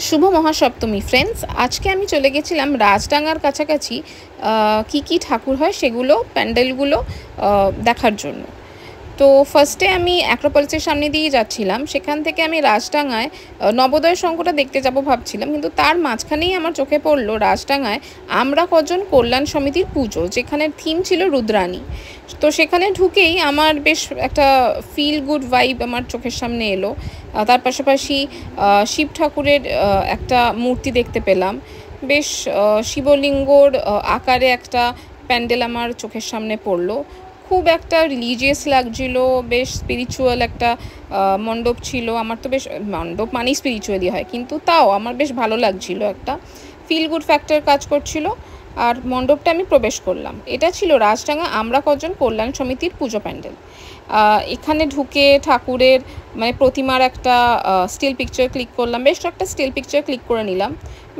শুভ Mahasaptami friends. আজকে আমি চলে গেছিলাম রাজডাঙ্গার কাছাকাছি কি ঠাকুর হয় সেগুলো প্যান্ডেলগুলো দেখার জন্য। তো ফার্স্টে আমি অ্যাক্রোপলিসের সামনে দিয়ে যাচ্ছিলাম, সেখান থেকে আমি রাজডাঙ্গায় নবোদয় সংঘটা দেখতে যাব ভাবছিলাম, কিন্তু তার মাঝখানেই আমার চোখে পড়লো রাজডাঙ্গায় আমরা কজন কল্যাণ সমিতির পুজো, যেখানে থিম ছিল রুদ্রাণী। তো সেখানে ঢুকেই আমার বেশ একটা ফিল গুড ভাইব আমার চোখের সামনে এলো। তার পাশাপাশি শিব ঠাকুরের একটা মূর্তি দেখতে পেলাম, বেশ শিবলিঙ্গর আকারে একটা প্যান্ডেল আমার চোখের সামনে পড়লো। খুব একটা রিলিজিয়াস লাগছিল, বেশ স্পিরিচুয়াল একটা মণ্ডপ ছিল। আমার তো বেশ মণ্ডপ মানেই স্পিরিচুয়ালি হয়, কিন্তু তাও আমার বেশ ভালো লাগছিল, একটা ফিল গুড ফ্যাক্টর কাজ করছিল। আর মণ্ডপটা আমি প্রবেশ করলাম, এটা ছিল রাজডাঙ্গা আমরা কজন কল্যাণ সমিতির পুজো প্যান্ডেল। এখানে ঢুকে ঠাকুরের মানে প্রতিমার একটা স্টিল পিকচার ক্লিক করলাম, বেশ একটা স্টিল পিকচার ক্লিক করে নিলাম।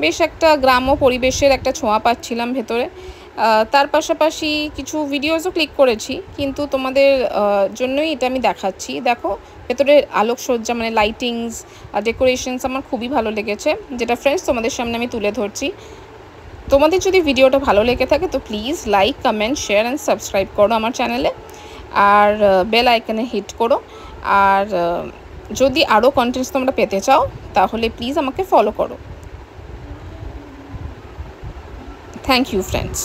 বেশ একটা গ্রাম্য পরিবেশের একটা ছোঁয়া পাচ্ছিলাম ভেতরে। তার পাশাপাশি কিছু ভিডিওসও ক্লিক করেছি, কিন্তু তোমাদের জন্যই এটা আমি দেখাচ্ছি। দেখো ভেতরে আলোকসজ্জা মানে লাইটিংস আর ডেকোরেশনস আমার খুবই ভালো লেগেছে, যেটা ফ্রেন্ডস তোমাদের সামনে আমি তুলে ধরছি। তোমাদের যদি ভিডিওটা ভালো লেগে থাকে তো please like, comment, share and subscribe করো আমার চ্যানেলে, আর বেল আইকনে হিট করো। আর যদি আরও কন্টেন্টস তোমরা পেতে চাও তাহলে প্লিজ আমাকে ফলো করো। Thank you friends.